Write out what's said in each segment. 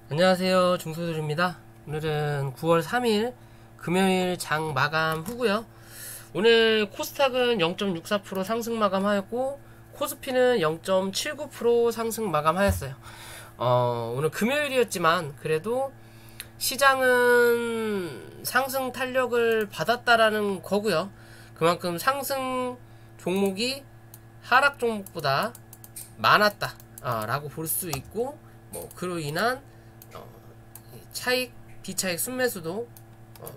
안녕하세요, 중소들입니다. 오늘은 9월 3일 금요일 장 마감 후고요. 오늘 코스닥은 0.64% 상승 마감하였고 코스피는 0.79% 상승 마감하였어요. 오늘 금요일이었지만 그래도 시장은 상승 탄력을 받았다라는 거고요. 그만큼 상승 종목이 하락 종목보다 많았다 라고 볼 수 있고, 그로 인한 차익, 비차익 순매수도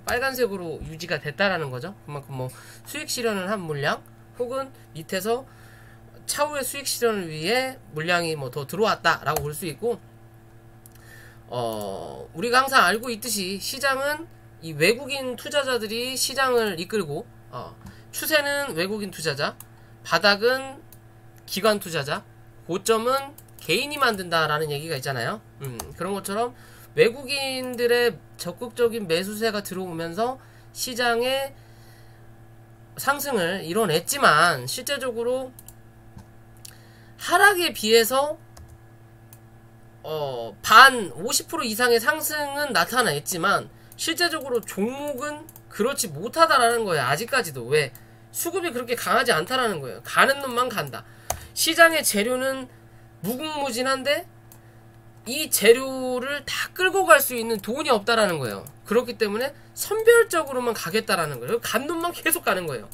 빨간색으로 유지가 됐다라는 거죠. 그만큼 수익 실현을 한 물량, 혹은 밑에서 차후의 수익 실현을 위해 물량이 더 들어왔다라고 볼 수 있고, 우리가 항상 알고 있듯이 시장은 이 외국인 투자자들이 시장을 이끌고, 추세는 외국인 투자자, 바닥은 기관 투자자, 고점은 개인이 만든다라는 얘기가 있잖아요. 그런 것처럼 외국인들의 적극적인 매수세가 들어오면서 시장의 상승을 이뤄냈지만, 실제적으로 하락에 비해서 반 50% 이상의 상승은 나타냈지만 실제적으로 종목은 그렇지 못하다라는 거예요. 아직까지도. 왜? 수급이 그렇게 강하지 않다라는 거예요. 가는 놈만 간다. 시장의 재료는 무궁무진한데 이 재료를 다 끌고 갈 수 있는 돈이 없다라는 거예요. 그렇기 때문에 선별적으로만 가겠다라는 거예요. 간 놈만 계속 가는 거예요.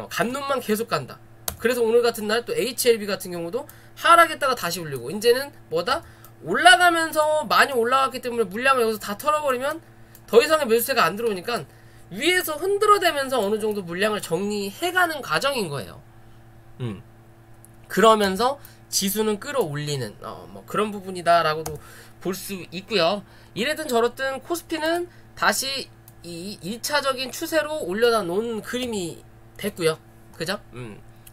간 놈만 계속 간다. 그래서 오늘 같은 날 또 HLB 같은 경우도 하락했다가 다시 올리고, 이제는 뭐다? 올라가면서 많이 올라갔기 때문에 물량을 여기서 다 털어버리면 더 이상의 매수세가 안 들어오니까 위에서 흔들어대면서 어느 정도 물량을 정리해가는 과정인 거예요. 그러면서 지수는 끌어올리는 그런 부분이다라고도 볼 수 있고요. 이래든 저렇든 코스피는 다시 이 1차적인 추세로 올려다 놓은 그림이 됐고요. 그죠?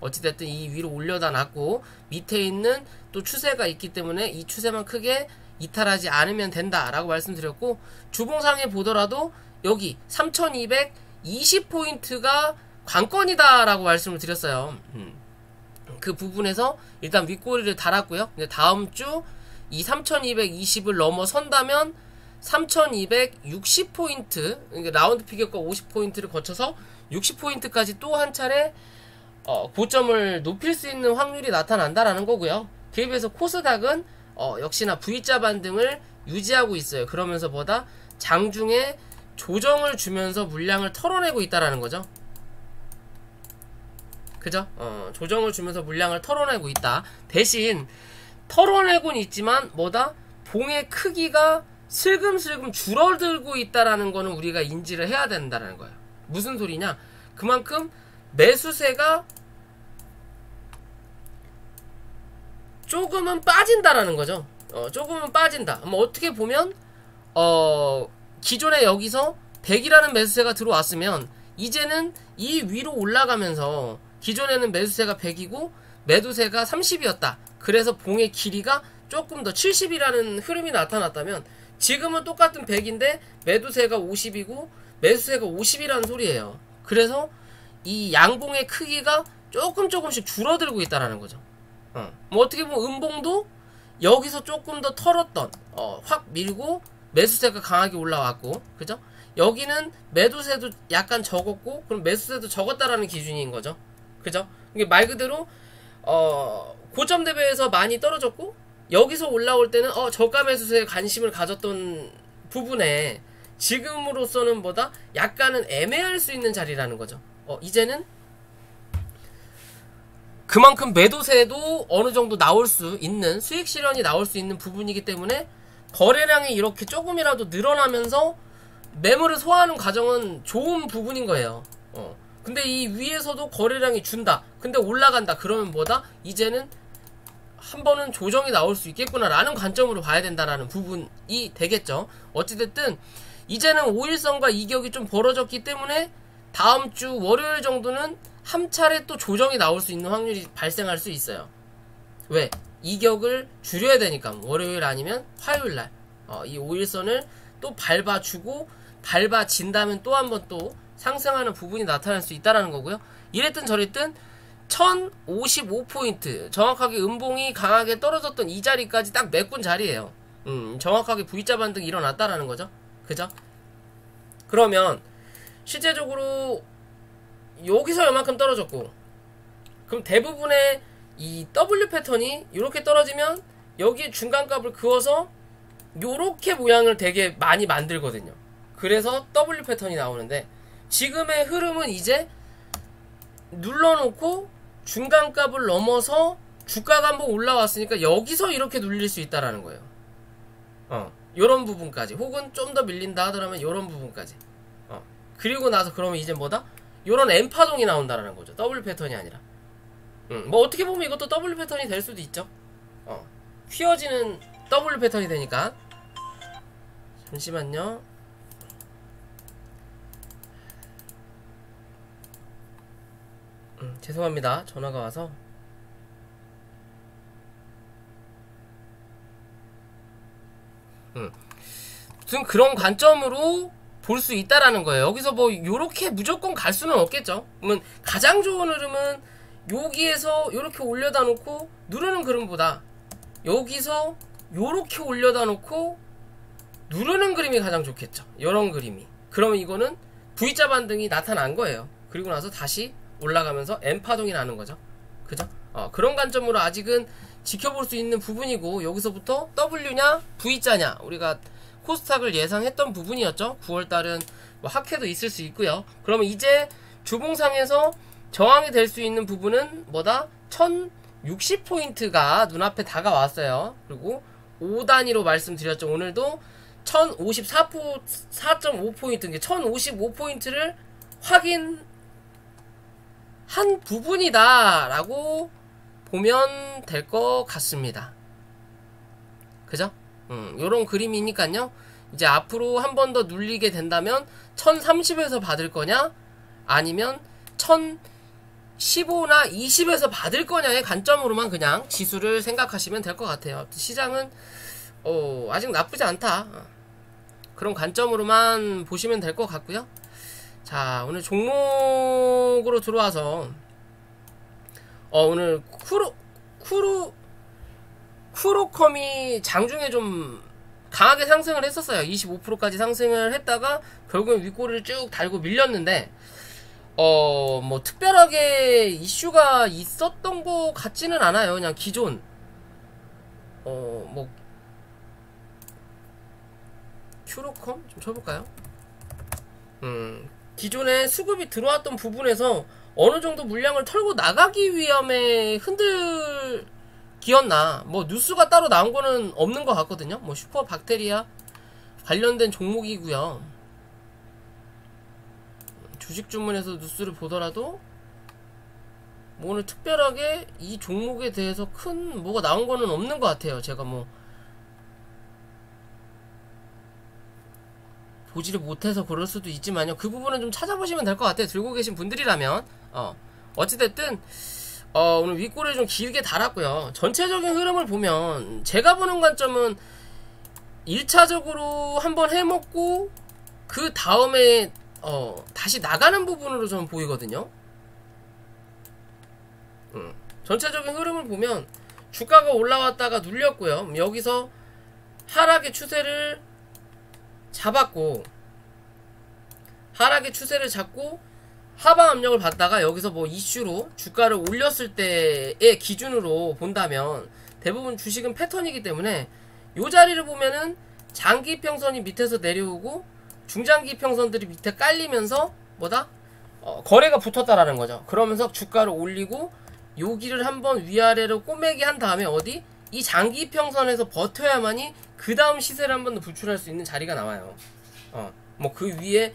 어찌됐든 이 위로 올려다 놨고 밑에 있는 또 추세가 있기 때문에 이 추세만 크게 이탈하지 않으면 된다라고 말씀드렸고, 주봉상에 보더라도 여기 3220포인트가 관건이다라고 말씀을 드렸어요. 그 부분에서 일단 윗꼬리를 달았고요. 근데 다음 주 이 3220을 넘어선다면 3260포인트, 라운드 피겨가 50포인트를 거쳐서 60포인트까지 또 한 차례 고점을 높일 수 있는 확률이 나타난다라는 거고요. 그에 비해서 코스닥은 역시나 V자 반등을 유지하고 있어요. 그러면서 보다 장중에 조정을 주면서 물량을 털어내고 있다라는 거죠. 그죠? 조정을 주면서 물량을 털어내고 있다. 대신 털어내고는 있지만 뭐다? 봉의 크기가 슬금슬금 줄어들고 있다라는 거는 우리가 인지를 해야 된다는 거예요. 무슨 소리냐? 그만큼 매수세가 조금은 빠진다라는 거죠. 조금은 빠진다. 어떻게 보면 기존에 여기서 100이라는 매수세가 들어왔으면 이제는 이 위로 올라가면서, 기존에는 매수세가 100이고 매도세가 30이었다. 그래서 봉의 길이가 조금 더 70이라는 흐름이 나타났다면, 지금은 똑같은 100인데 매도세가 50이고 매수세가 50이라는 소리예요. 그래서 이 양봉의 크기가 조금씩 줄어들고 있다라는 거죠. 어떻게 보면 음봉도 여기서 조금 더 털었던, 확 밀고 매수세가 강하게 올라왔고, 그죠? 여기는 매도세도 약간 적었고, 그럼 매수세도 적었다라는 기준인 거죠. 그죠? 이게 말 그대로 고점 대비해서 많이 떨어졌고, 여기서 올라올 때는 저가 매수세에 관심을 가졌던 부분에 지금으로서는 보다 약간은 애매할 수 있는 자리라는 거죠. 이제는 그만큼 매도세도 어느 정도 나올 수 있는, 수익 실현이 나올 수 있는 부분이기 때문에 거래량이 이렇게 조금이라도 늘어나면서 매물을 소화하는 과정은 좋은 부분인 거예요. 근데 이 위에서도 거래량이 준다. 근데 올라간다. 그러면 뭐다? 이제는 한 번은 조정이 나올 수 있겠구나 라는 관점으로 봐야 된다라는 부분이 되겠죠. 어찌됐든 이제는 5일선과 이격이 좀 벌어졌기 때문에 다음 주 월요일 정도는 한 차례 또 조정이 나올 수 있는 확률이 발생할 수 있어요. 왜? 이격을 줄여야 되니까. 월요일 아니면 화요일날 이 5일선을 또 밟아주고, 밟아진다면 또 한 번 또 상승하는 부분이 나타날 수 있다는 거고요. 이랬든 저랬든 1055포인트, 정확하게 음봉이 강하게 떨어졌던 이 자리까지 딱 메꾼 자리예요. 정확하게 V자 반등이 일어났다라는 거죠. 그죠? 그러면 실제적으로 여기서 요만큼 떨어졌고, 그럼 대부분의 이 W 패턴이 이렇게 떨어지면 여기에 중간값을 그어서 요렇게 모양을 되게 많이 만들거든요. 그래서 W 패턴이 나오는데, 지금의 흐름은 이제 눌러놓고 중간값을 넘어서 주가가 한번 올라왔으니까 여기서 이렇게 눌릴 수 있다라는 거예요. 요런 부분까지, 혹은 좀 더 밀린다 하더라면 요런 부분까지. 그리고 나서 그러면 이제 뭐다? 요런 M파동이 나온다라는 거죠. W 패턴이 아니라. 뭐 어떻게 보면 이것도 W 패턴이 될 수도 있죠. 휘어지는 W 패턴이 되니까. 잠시만요. 죄송합니다. 전화가 와서. 무슨 그런 관점으로 볼 수 있다라는 거예요. 여기서 뭐 요렇게 무조건 갈 수는 없겠죠. 그러면 가장 좋은 흐름은 여기에서 요렇게 올려다 놓고 누르는 그림보다 여기서 요렇게 올려다 놓고 누르는 그림이 가장 좋겠죠. 요런 그림이. 그러면 이거는 V자 반등이 나타난 거예요. 그리고 나서 다시 올라가면서 M파동이 나는 거죠. 그죠? 그런 관점으로 아직은 지켜볼 수 있는 부분이고, 여기서부터 W냐 V자냐, 우리가 코스닥을 예상했던 부분이었죠. 9월달은 뭐 학회도 있을 수 있고요. 그러면 이제 주봉상에서 저항이 될 수 있는 부분은 뭐다? 1060포인트가 눈앞에 다가왔어요. 그리고 5단위로 말씀드렸죠. 오늘도 4.5포인트, 1055포인트를 확인한 부분이다 라고 보면 될 것 같습니다. 그죠? 요런 그림이니까요. 이제 앞으로 한 번 더 눌리게 된다면 1030에서 받을 거냐, 아니면 1015나 20에서 받을 거냐의 관점으로만 그냥 지수를 생각하시면 될 것 같아요. 시장은 아직 나쁘지 않다, 그런 관점으로만 보시면 될 것 같고요. 자, 오늘 종목으로 들어와서 오늘 쿠로컴이 장중에 좀 강하게 상승을 했었어요. 25%까지 상승을 했다가 결국엔 윗꼬리를 쭉 달고 밀렸는데, 뭐 특별하게 이슈가 있었던 것 같지는 않아요. 그냥 기존 뭐 큐로컴 좀 쳐볼까요? 기존에 수급이 들어왔던 부분에서 어느 정도 물량을 털고 나가기 위함에 흔들기였나, 뭐 뉴스가 따로 나온 거는 없는 것 같거든요. 뭐 슈퍼박테리아 관련된 종목이고요. 주식 주문에서 뉴스를 보더라도 뭐 오늘 특별하게 이 종목에 대해서 큰 뭐가 나온 거는 없는 것 같아요. 제가 뭐 보지를 못해서 그럴 수도 있지만요. 그 부분은 좀 찾아보시면 될 것 같아요. 들고 계신 분들이라면. 어찌됐든 오늘 윗꼬리를 좀 길게 달았고요. 전체적인 흐름을 보면 제가 보는 관점은 1차적으로 한번 해먹고 그 다음에 다시 나가는 부분으로 저는 보이거든요. 전체적인 흐름을 보면 주가가 올라왔다가 눌렸고요. 여기서 하락의 추세를 잡았고, 하락의 추세를 잡고 하방 압력을 받다가 여기서 뭐 이슈로 주가를 올렸을 때의 기준으로 본다면 대부분 주식은 패턴이기 때문에 요 자리를 보면은 장기 평선이 밑에서 내려오고 중장기 평선들이 밑에 깔리면서 뭐다? 거래가 붙었다라는 거죠. 그러면서 주가를 올리고 여기를 한번 위아래로 꼬매기 한 다음에 어디? 이 장기 평선에서 버텨야만이 그 다음 시세를 한 번 더 불출할 수 있는 자리가 나와요. 뭐 그 위에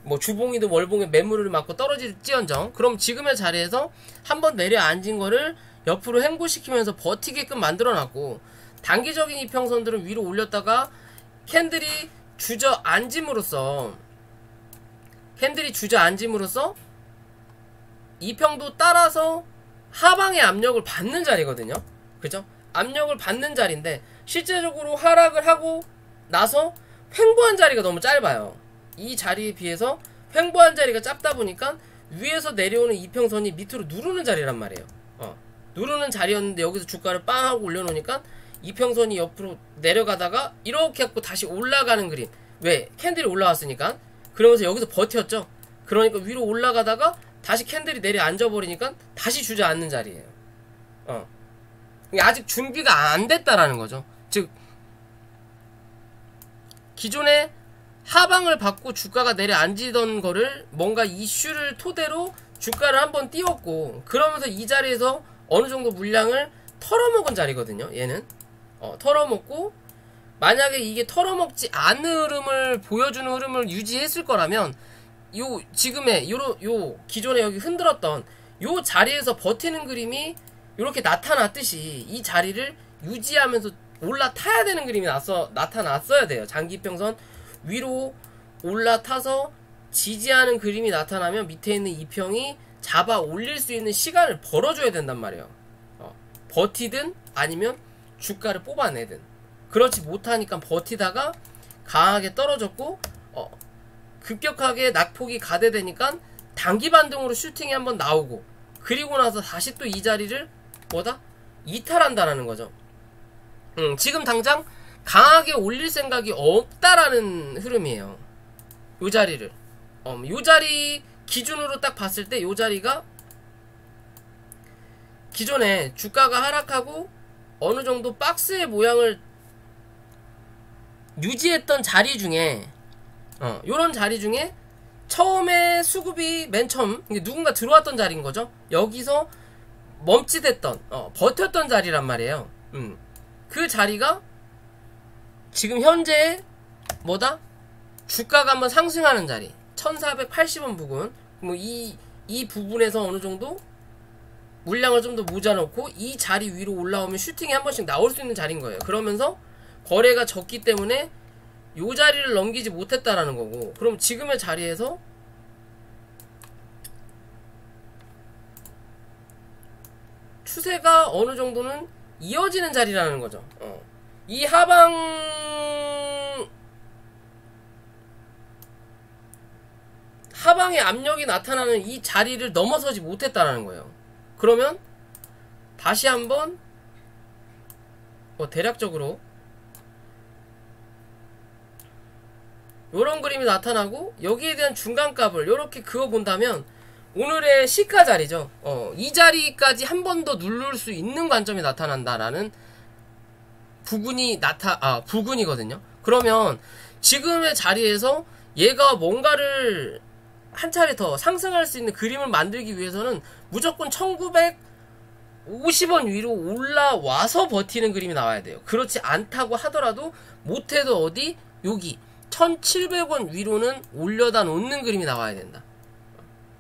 뭐 주봉이든 월봉에 매물을 맞고 떨어질지언정, 그럼 지금의 자리에서 한번 내려앉은 거를 옆으로 횡보시키면서 버티게끔 만들어놨고, 단기적인 이평선들은 위로 올렸다가 캔들이 주저앉음으로써 이평도 따라서 하방의 압력을 받는 자리거든요. 그죠? 압력을 받는 자리인데 실제적으로 하락을 하고 나서 횡보한 자리가 너무 짧아요. 이 자리에 비해서 횡보한 자리가 짧다 보니까 위에서 내려오는 이평선이 밑으로 누르는 자리란 말이에요. 누르는 자리였는데 여기서 주가를 빵 하고 올려놓으니까 이평선이 옆으로 내려가다가 이렇게 갖고 다시 올라가는 그림. 왜? 캔들이 올라왔으니까. 그러면서 여기서 버텼죠. 그러니까 위로 올라가다가 다시 캔들이 내려앉아 버리니까 다시 주저앉는 자리예요. 아직 준비가 안 됐다라는 거죠. 즉 기존에 하방을 받고 주가가 내려앉던 거를 뭔가 이슈를 토대로 주가를 한번 띄웠고, 그러면서 이 자리에서 어느 정도 물량을 털어먹은 자리거든요. 얘는 털어먹고, 만약에 이게 털어먹지 않는 흐름을 보여주는 흐름을 유지했을 거라면 요 지금의 요 기존에 여기 흔들었던 요 자리에서 버티는 그림이 이렇게 나타났듯이 이 자리를 유지하면서 올라타야 되는 그림이 나타났어야 돼요. 장기평선 위로 올라타서 지지하는 그림이 나타나면 밑에 있는 이평이 잡아 올릴 수 있는 시간을 벌어줘야 된단 말이에요. 버티든 아니면 주가를 뽑아내든. 그렇지 못하니까 버티다가 강하게 떨어졌고 급격하게 낙폭이 가대되니까 단기 반등으로 슈팅이 한번 나오고, 그리고 나서 다시 또 이 자리를 이탈한다라는 거죠. 지금 당장 강하게 올릴 생각이 없다라는 흐름이에요. 요 자리를 요 자리 기준으로 딱 봤을 때 요 자리가 기존에 주가가 하락하고 어느 정도 박스의 모양을 유지했던 자리 중에 요런 자리 중에 처음에 수급이 맨 처음 누군가 들어왔던 자리인 거죠. 여기서 멈칫했던 버텼던 자리란 말이에요. 그 자리가 지금 현재 주가가 한번 상승하는 자리 1480원 부근, 뭐 이 부분에서 어느 정도 물량을 좀 더 모자놓고 이 자리 위로 올라오면 슈팅이 한 번씩 나올 수 있는 자리인 거예요. 그러면서 거래가 적기 때문에 요 자리를 넘기지 못했다라는 거고, 그럼 지금의 자리에서 추세가 어느 정도는 이어지는 자리라는 거죠. 이 하방의 압력이 나타나는 이 자리를 넘어서지 못했다라는 거예요. 그러면 다시 한번 대략적으로 요런 그림이 나타나고, 여기에 대한 중간값을 요렇게 그어본다면 오늘의 시가 자리죠. 이 자리까지 한 번 더 누를 수 있는 관점이 나타난다라는 부근이거든요. 그러면 지금의 자리에서 얘가 뭔가를 한 차례 더 상승할 수 있는 그림을 만들기 위해서는 무조건 1950원 위로 올라와서 버티는 그림이 나와야 돼요. 그렇지 않다고 하더라도 못해도 여기 1700원 위로는 올려다 놓는 그림이 나와야 된다.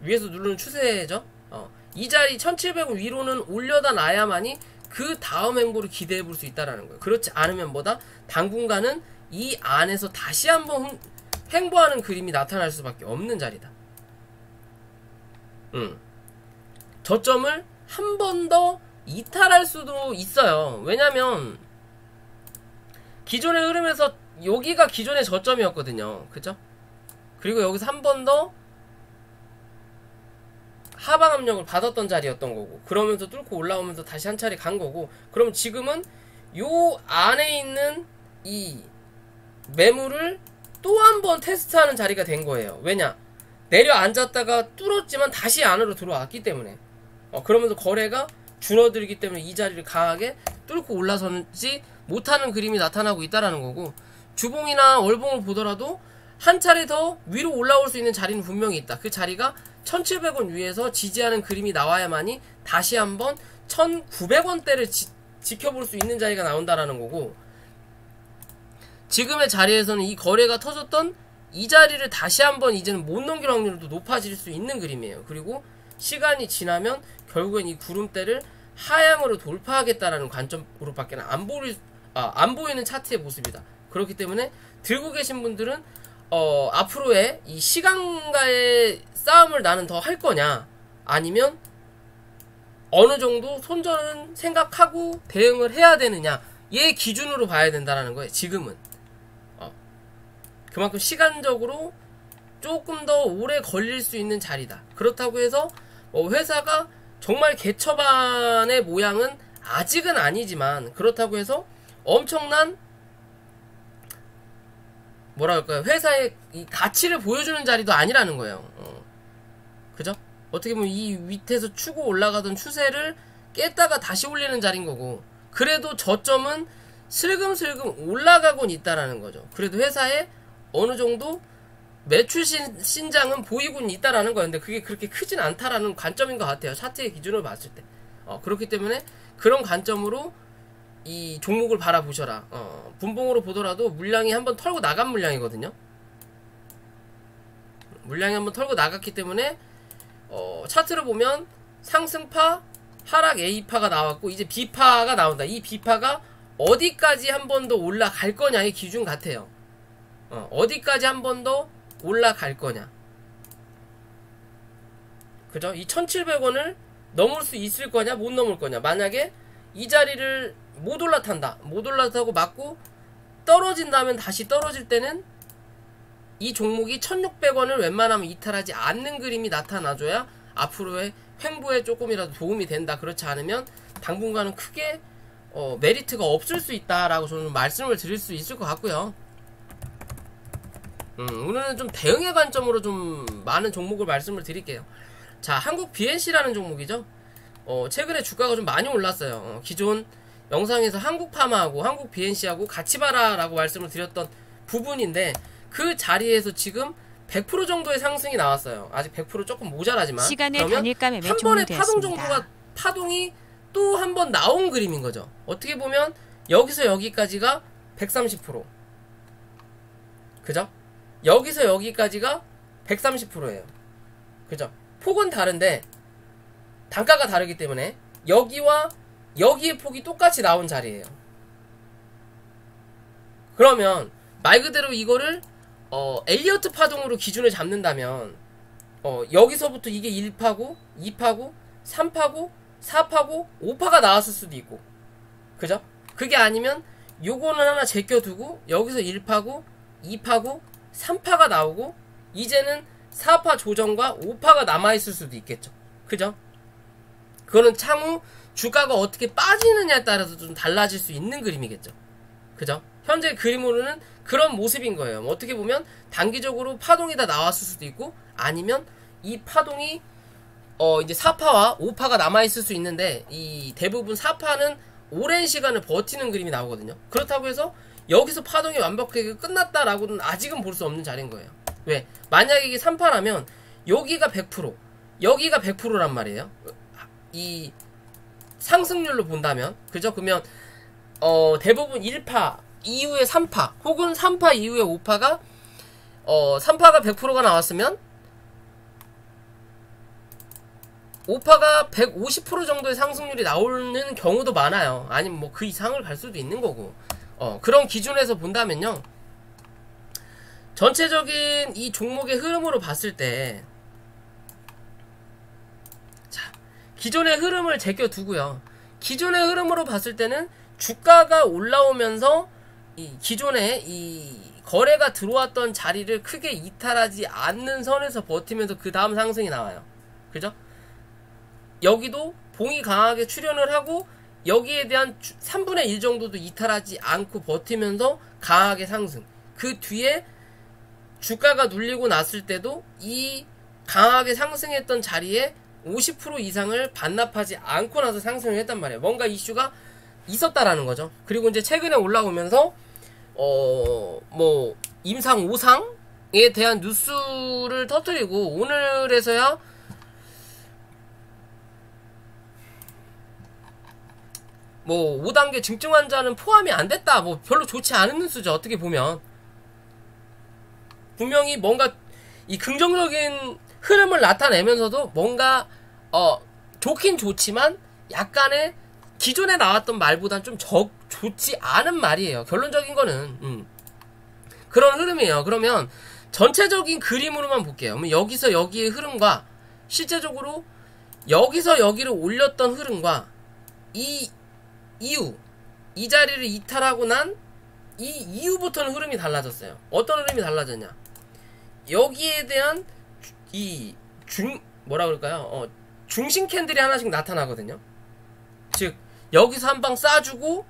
위에서 누르는 추세죠. 이 자리 1700원 위로는 올려다 놔야만이 그 다음 행보를 기대해 볼 수 있다라는 거예요. 그렇지 않으면 당분간은 이 안에서 다시 한번 행보하는 그림이 나타날 수밖에 없는 자리다. 저점을 한 번 더 이탈할 수도 있어요. 왜냐면 기존의 흐름에서 여기가 기존의 저점이었거든요. 그죠? 그리고 여기서 한 번 더 하방 압력을 받았던 자리였던 거고, 그러면서 뚫고 올라오면서 다시 한 차례 간 거고, 그럼 지금은 요 안에 있는 이 매물을 또 한 번 테스트하는 자리가 된 거예요. 왜냐? 내려앉았다가 뚫었지만 다시 안으로 들어왔기 때문에, 그러면서 거래가 줄어들기 때문에 이 자리를 강하게 뚫고 올라서지 못하는 그림이 나타나고 있다라는 거고, 주봉이나 월봉을 보더라도 한 차례 더 위로 올라올 수 있는 자리는 분명히 있다. 그 자리가 1700원 위에서 지지하는 그림이 나와야만이 다시 한번 1900원대를 지켜볼 수 있는 자리가 나온다라는 거고, 지금의 자리에서는 이 거래가 터졌던 이 자리를 다시 한번 이제는 못 넘길 확률도 높아질 수 있는 그림이에요. 그리고 시간이 지나면 결국엔 이 구름대를 하향으로 돌파하겠다라는 관점으로밖에 안 보이는 차트의 모습이다. 그렇기 때문에 들고 계신 분들은 앞으로의 이 시간과의 싸움을 나는 더 할 거냐, 아니면 어느 정도 손절은 생각하고 대응을 해야 되느냐, 얘 기준으로 봐야 된다라는 거예요. 지금은 그만큼 시간적으로 조금 더 오래 걸릴 수 있는 자리다. 그렇다고 해서 회사가 정말 개처반의 모양은 아직은 아니지만, 그렇다고 해서 엄청난 뭐라 할까요? 회사의 이 가치를 보여주는 자리도 아니라는 거예요. 그죠? 어떻게 보면 이 밑에서 추고 올라가던 추세를 깼다가 다시 올리는 자리인 거고, 그래도 저점은 슬금슬금 올라가곤 있다라는 거죠. 그래도 회사에 어느 정도 매출 신장은 보이곤 있다라는 거예요. 근데 그게 그렇게 크진 않다라는 관점인 것 같아요. 차트의 기준으로 봤을 때. 그렇기 때문에 그런 관점으로 이 종목을 바라보셔라. 분봉으로 보더라도 물량이 한번 털고 나간 물량이거든요. 물량이 한번 털고 나갔기 때문에 차트를 보면 상승파, 하락 A파가 나왔고 이제 B파가 나온다. 이 B파가 어디까지 한 번 더 올라갈 거냐의 기준 같아요. 어디까지 한 번 더 올라갈 거냐. 그죠? 이 1700원을 넘을 수 있을 거냐 못 넘을 거냐. 만약에 이 자리를 못 올라탄다, 못 올라타고 맞고 떨어진다면, 다시 떨어질 때는 이 종목이 1600원을 웬만하면 이탈하지 않는 그림이 나타나줘야 앞으로의 횡보에 조금이라도 도움이 된다. 그렇지 않으면 당분간은 크게 메리트가 없을 수 있다라고 저는 말씀을 드릴 수 있을 것 같고요. 오늘은 좀 대응의 관점으로 좀 많은 종목을 말씀을 드릴게요. 자, 한국 BNC라는 종목이죠. 최근에 주가가 좀 많이 올랐어요. 기존 영상에서 한국파마하고 한국 BNC하고 같이 봐라라고 말씀을 드렸던 부분인데, 그 자리에서 지금 100% 정도의 상승이 나왔어요. 아직 100% 조금 모자라지만, 시간의 단일가 매매 한 번에 파동 종료되었습니다. 정도가, 파동이 또 한 번 나온 그림인 거죠. 어떻게 보면 여기서 여기까지가 130%, 그죠? 여기서 여기까지가 130%예요. 그죠? 폭은 다른데 단가가 다르기 때문에 여기와 여기의 폭이 똑같이 나온 자리예요. 그러면 말 그대로 이거를 엘리어트 파동으로 기준을 잡는다면 여기서부터 이게 1파고 2파고 3파고 4파고 5파가 나왔을 수도 있고, 그죠? 그게 아니면 요거는 하나 제껴두고 여기서 1파고 2파고 3파가 나오고 이제는 4파 조정과 5파가 남아있을 수도 있겠죠. 그죠? 그거는 향후 주가가 어떻게 빠지느냐에 따라서 좀 달라질 수 있는 그림이겠죠. 그죠? 현재 그림으로는 그런 모습인 거예요. 어떻게 보면 단기적으로 파동이 다 나왔을 수도 있고, 아니면 이 파동이 이제 4파와 5파가 남아있을 수 있는데, 이 대부분 4파는 오랜 시간을 버티는 그림이 나오거든요. 그렇다고 해서 여기서 파동이 완벽하게 끝났다라고는 아직은 볼 수 없는 자리인 거예요. 왜? 만약에 이게 3파라면 여기가 100%, 여기가 100%란 말이에요. 이 상승률로 본다면, 그죠? 그러면 대부분 1파 이후에 3파 혹은 3파 이후에 5파가 3파가 100%가 나왔으면 5파가 150% 정도의 상승률이 나오는 경우도 많아요. 아니면 뭐 그 이상을 갈 수도 있는 거고. 그런 기준에서 본다면요, 전체적인 이 종목의 흐름으로 봤을 때, 자, 기존의 흐름을 제껴두고요. 기존의 흐름으로 봤을 때는 주가가 올라오면서 이 기존에 이 거래가 들어왔던 자리를 크게 이탈하지 않는 선에서 버티면서 그 다음 상승이 나와요. 그죠? 여기도 봉이 강하게 출현을 하고 여기에 대한 3분의 1 정도도 이탈하지 않고 버티면서 강하게 상승. 그 뒤에 주가가 눌리고 났을 때도 이 강하게 상승했던 자리에 50% 이상을 반납하지 않고 나서 상승을 했단 말이에요. 뭔가 이슈가 있었다라는 거죠. 그리고 이제 최근에 올라오면서 뭐 임상 5상에 대한 뉴스를 터뜨리고, 오늘에서야 뭐 5단계 증증 환자는 포함이 안 됐다, 뭐 별로 좋지 않은 뉴스죠. 어떻게 보면 분명히 뭔가 이 긍정적인 흐름을 나타내면서도 뭔가 좋긴 좋지만 약간의 기존에 나왔던 말보단 좀 좋지 않은 말이에요. 결론적인 거는 그런 흐름이에요. 그러면 전체적인 그림으로만 볼게요. 그러면 여기서 여기의 흐름과 실제적으로 여기서 여기를 올렸던 흐름과 이 이후, 이 자리를 이탈하고 난 이 이후부터는 흐름이 달라졌어요. 어떤 흐름이 달라졌냐, 여기에 대한 뭐라 그럴까요? 중심 캔들이 하나씩 나타나거든요. 즉 여기서 한 방 쏴주고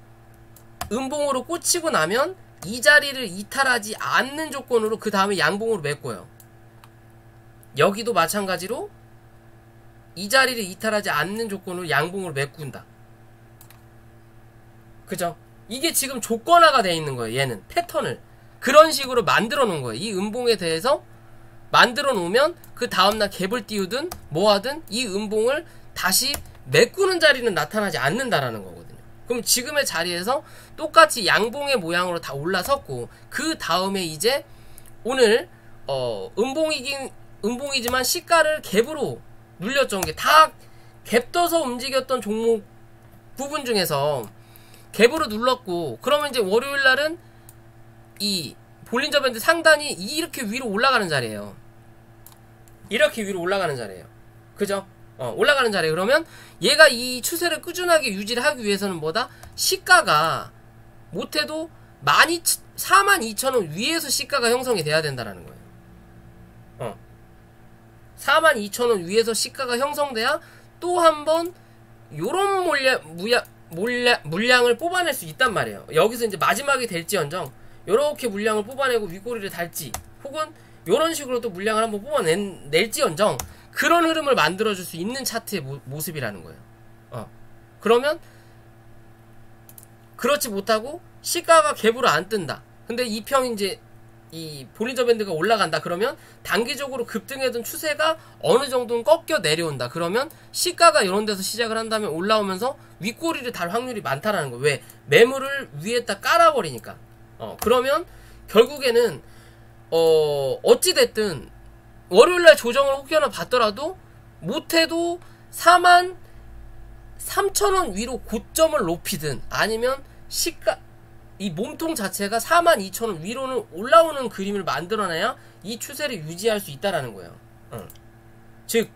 음봉으로 꽂히고 나면 이 자리를 이탈하지 않는 조건으로 그 다음에 양봉으로 메꿔요. 여기도 마찬가지로 이 자리를 이탈하지 않는 조건으로 양봉으로 메꾼다. 그죠? 이게 지금 조건화가 되어 있는 거예요. 얘는 패턴을 그런 식으로 만들어 놓은 거예요. 이 음봉에 대해서 만들어 놓으면 그 다음날 갭을 띄우든 뭐하든 이 음봉을 다시 메꾸는 자리는 나타나지 않는다라는 거거든요. 그럼 지금의 자리에서 똑같이 양봉의 모양으로 다 올라섰고 그 다음에 이제 오늘 음봉이지만 시가를 갭으로 눌렸죠. 이게 다 갭 떠서 움직였던 종목 부분 중에서 갭으로 눌렀고, 그러면 이제 월요일 날은 이 볼린저 밴드 상단이 이렇게 위로 올라가는 자리예요. 이렇게 위로 올라가는 자리예요. 그죠? 올라가는 자리예요. 그러면 얘가 이 추세를 꾸준하게 유지를 하기 위해서는 뭐다? 시가가 못해도 42,000원 위에서 시가가 형성이 돼야 된다라는 거예요. 42,000원 위에서 시가가 형성돼야 또 한 번 요런 물량을 뽑아낼 수 있단 말이에요. 여기서 이제 마지막이 될지언정 요렇게 물량을 뽑아내고 윗꼬리를 달지, 혹은 요런 식으로 또 물량을 한번 뽑아낼지언정 그런 흐름을 만들어줄 수 있는 차트의 모습이라는 거예요. 그러면 그렇지 못하고 시가가 갭으로 안 뜬다. 근데 이 평 이제 이 볼린저 밴드가 올라간다. 그러면 단기적으로 급등했던 추세가 어느 정도는 꺾여 내려온다. 그러면 시가가 이런 데서 시작을 한다면 올라오면서 윗꼬리를 달 확률이 많다라는 거예요. 왜? 매물을 위에다 깔아버리니까. 그러면 결국에는 어찌됐든 월요일날 조정을 혹여나 받더라도 못해도 43,000원 위로 고점을 높이든 아니면 시가 이 몸통 자체가 42,000원 위로는 올라오는 그림을 만들어내야 이 추세를 유지할 수 있다라는 거예요. 즉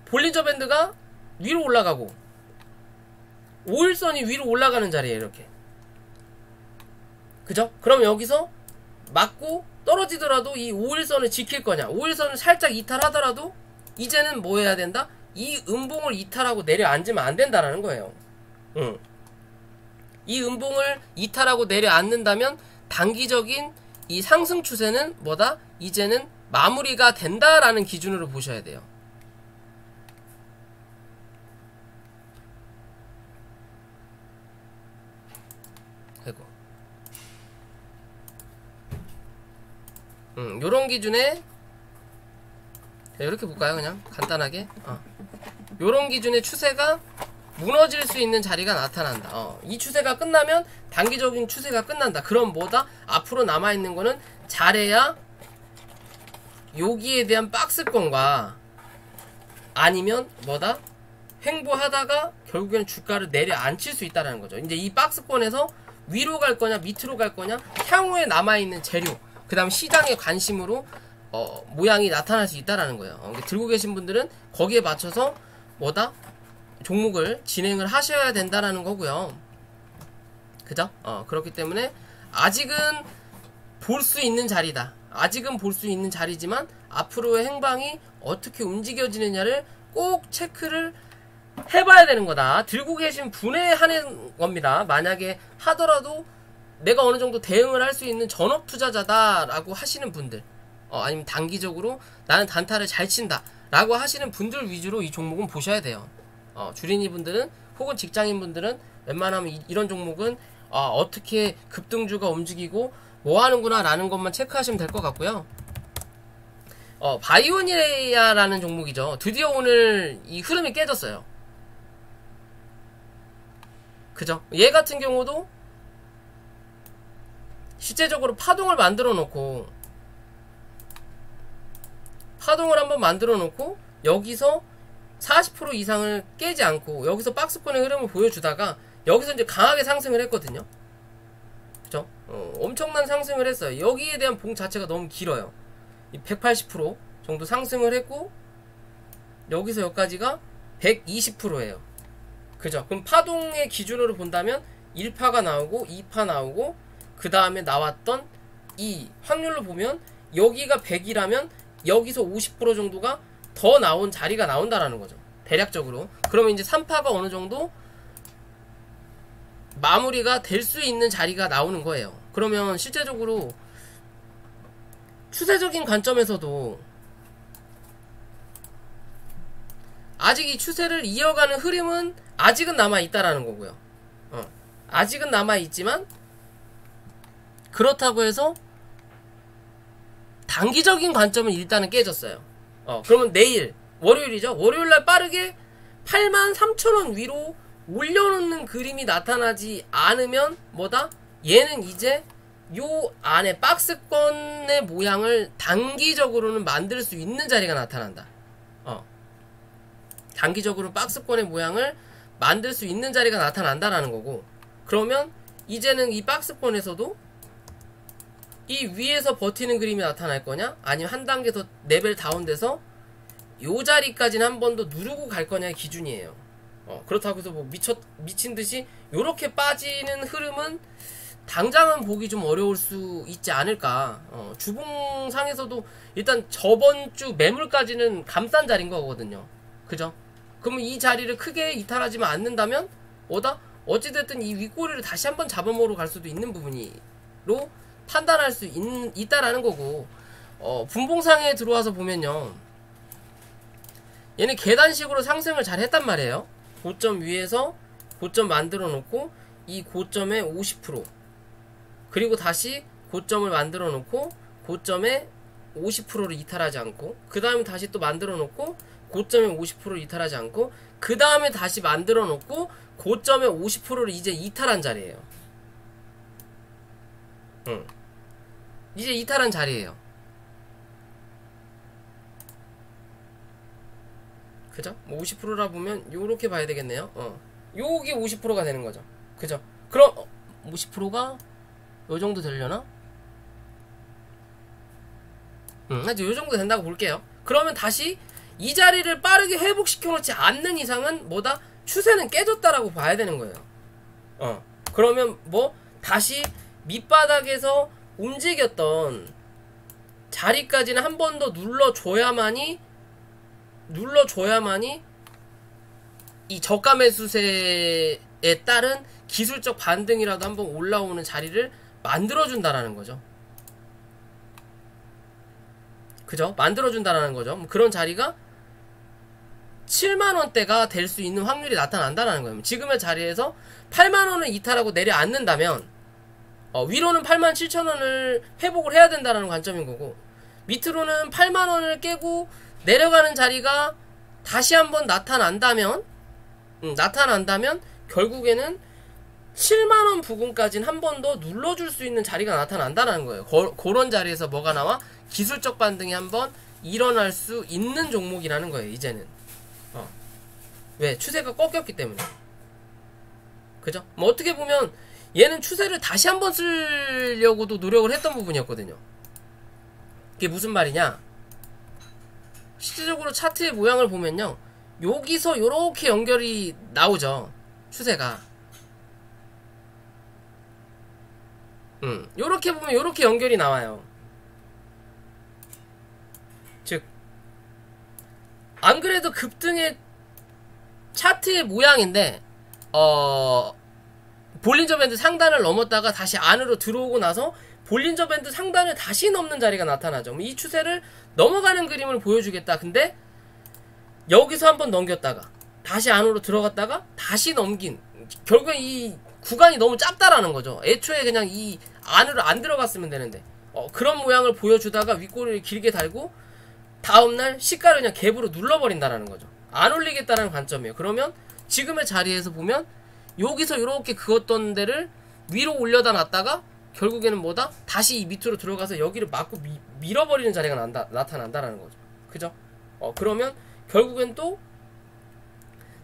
볼린저 밴드가 위로 올라가고 5일선이 위로 올라가는 자리에요. 이렇게. 그죠? 그럼 여기서 맞고 떨어지더라도 이 5일선을 지킬 거냐, 5일선을 살짝 이탈하더라도 이제는 뭐 해야 된다? 이 음봉을 이탈하고 내려앉으면 안 된다라는 거예요. 이 음봉을 이탈하고 내려앉는다면 단기적인 이 상승 추세는 뭐다? 이제는 마무리가 된다라는 기준으로 보셔야 돼요. 아이고. 요런 기준에 이렇게 볼까요? 그냥 간단하게. 요런 기준의 추세가 무너질 수 있는 자리가 나타난다. 이 추세가 끝나면 단기적인 추세가 끝난다. 그럼 뭐다? 앞으로 남아있는 거는 잘해야 여기에 대한 박스권과 아니면 뭐다? 횡보하다가 결국에는 주가를 내려앉힐 수 있다는 거죠. 이제 이 박스권에서 위로 갈 거냐 밑으로 갈 거냐, 향후에 남아있는 재료, 그 다음 시장의 관심으로 모양이 나타날 수 있다는 거예요. 들고 계신 분들은 거기에 맞춰서 뭐다? 종목을 진행을 하셔야 된다라는 거고요. 그죠? 그렇기 때문에 아직은 볼 수 있는 자리다. 아직은 볼 수 있는 자리지만 앞으로의 행방이 어떻게 움직여지느냐를 꼭 체크를 해봐야 되는 거다. 들고 계신 분에 한한 겁니다. 만약에 하더라도 내가 어느 정도 대응을 할 수 있는 전업 투자자다라고 하시는 분들, 아니면 단기적으로 나는 단타를 잘 친다 라고 하시는 분들 위주로 이 종목은 보셔야 돼요. 주린이 분들은 혹은 직장인 분들은 웬만하면 이런 종목은 어떻게 급등주가 움직이고 뭐 하는구나 라는 것만 체크하시면 될 것 같고요. 바이오니아라는 종목이죠. 드디어 오늘 이 흐름이 깨졌어요. 그죠? 얘 같은 경우도 실제적으로 파동을 만들어 놓고, 파동을 한번 만들어 놓고 여기서 40% 이상을 깨지 않고 여기서 박스권의 흐름을 보여주다가 여기서 이제 강하게 상승을 했거든요. 그죠? 엄청난 상승을 했어요. 여기에 대한 봉 자체가 너무 길어요. 180% 정도 상승을 했고 여기서 여기까지가 120%예요. 그죠? 그럼 파동의 기준으로 본다면 1파가 나오고 2파 나오고 그 다음에 나왔던 이 확률로 보면 여기가 100이라면 여기서 50% 정도가 더 나온 자리가 나온다라는 거죠. 대략적으로. 그러면 이제 3파가 어느 정도 마무리가 될 수 있는 자리가 나오는 거예요. 그러면 실제적으로 추세적인 관점에서도 아직 이 추세를 이어가는 흐름은 아직은 남아있다라는 거고요. 아직은 남아있지만 그렇다고 해서 단기적인 관점은 일단은 깨졌어요. 그러면 내일 월요일이죠. 월요일날 빠르게 83,000원 위로 올려놓는 그림이 나타나지 않으면 뭐다? 얘는 이제 요 안에 박스권의 모양을 단기적으로는 만들 수 있는 자리가 나타난다. 단기적으로 박스권의 모양을 만들 수 있는 자리가 나타난다라는 거고, 그러면 이제는 이 박스권에서도 이 위에서 버티는 그림이 나타날 거냐, 아니면 한 단계 더 레벨 다운돼서 요 자리까지는 한 번 더 누르고 갈 거냐의 기준이에요. 그렇다고 해서 뭐 미친 듯이 요렇게 빠지는 흐름은 당장은 보기 좀 어려울 수 있지 않을까. 주봉상에서도 일단 저번 주 매물까지는 감싼 자리인 거거든요. 그죠? 그러면 이 자리를 크게 이탈하지만 않는다면 어찌됐든 이 윗꼬리를 다시 한번 잡아먹으러 갈 수도 있는 부분이로 판단할 수 있다라는 거고, 분봉상에 들어와서 보면요, 얘는 계단식으로 상승을 잘 했단 말이에요. 고점 위에서 고점 만들어 놓고 이 고점의 50%, 그리고 다시 고점을 만들어 놓고 고점의 50%를 이탈하지 않고, 그 다음에 다시 또 만들어 놓고 고점의 50%를 이탈하지 않고, 그 다음에 다시 만들어 놓고 고점의 50%를 이제 이탈한 자리예요. 이제 이탈한 자리예요. 그죠? 뭐 50%라 보면 요렇게 봐야 되겠네요. 요게 50%가 되는 거죠. 그죠? 그럼 50%가 요 정도 되려나? 하여튼 요 정도 된다고 볼게요. 그러면 다시 이 자리를 빠르게 회복시켜 놓지 않는 이상은 뭐다? 추세는 깨졌다라고 봐야 되는 거예요. 그러면 뭐 다시 밑바닥에서 움직였던 자리까지는 한 번 더 눌러줘야만이 이 저가 매수세에 따른 기술적 반등이라도 한번 올라오는 자리를 만들어준다라는 거죠. 그죠? 만들어준다라는 거죠. 그런 자리가 7만원대가 될 수 있는 확률이 나타난다라는 거예요. 지금의 자리에서 8만원을 이탈하고 내려앉는다면 위로는 87,000원을 회복을 해야 된다는 관점인 거고, 밑으로는 8만원을 깨고 내려가는 자리가 다시 한번 나타난다면 결국에는 7만원 부근까지는 한 번 더 눌러줄 수 있는 자리가 나타난다는 거예요. 그런 자리에서 뭐가 나와? 기술적 반등이 한번 일어날 수 있는 종목이라는 거예요, 이제는. 왜? 추세가 꺾였기 때문에. 그죠? 뭐 어떻게 보면 얘는 추세를 다시 한번 쓰려고도 노력을 했던 부분이었거든요. 그게 무슨 말이냐? 실질적으로 차트의 모양을 보면요, 여기서 요렇게 연결이 나오죠. 추세가. 요렇게 보면 요렇게 연결이 나와요. 즉, 안 그래도 급등의 차트의 모양인데, 볼린저 밴드 상단을 넘었다가 다시 안으로 들어오고 나서 볼린저 밴드 상단을 다시 넘는 자리가 나타나죠. 이 추세를 넘어가는 그림을 보여주겠다. 근데 여기서 한번 넘겼다가 다시 안으로 들어갔다가 다시 넘긴, 결국엔 이 구간이 너무 짧다라는 거죠. 애초에 그냥 이 안으로 안 들어갔으면 되는데, 그런 모양을 보여주다가 윗꼬리를 길게 달고 다음날 시가를 그냥 갭으로 눌러버린다라는 거죠. 안 올리겠다라는 관점이에요. 그러면 지금의 자리에서 보면 여기서 이렇게 그었던 데를 위로 올려다 놨다가 결국에는 뭐다? 다시 이 밑으로 들어가서 여기를 막고 밀어버리는 자리가 나타난다라는 거죠. 그죠? 그러면 결국엔 또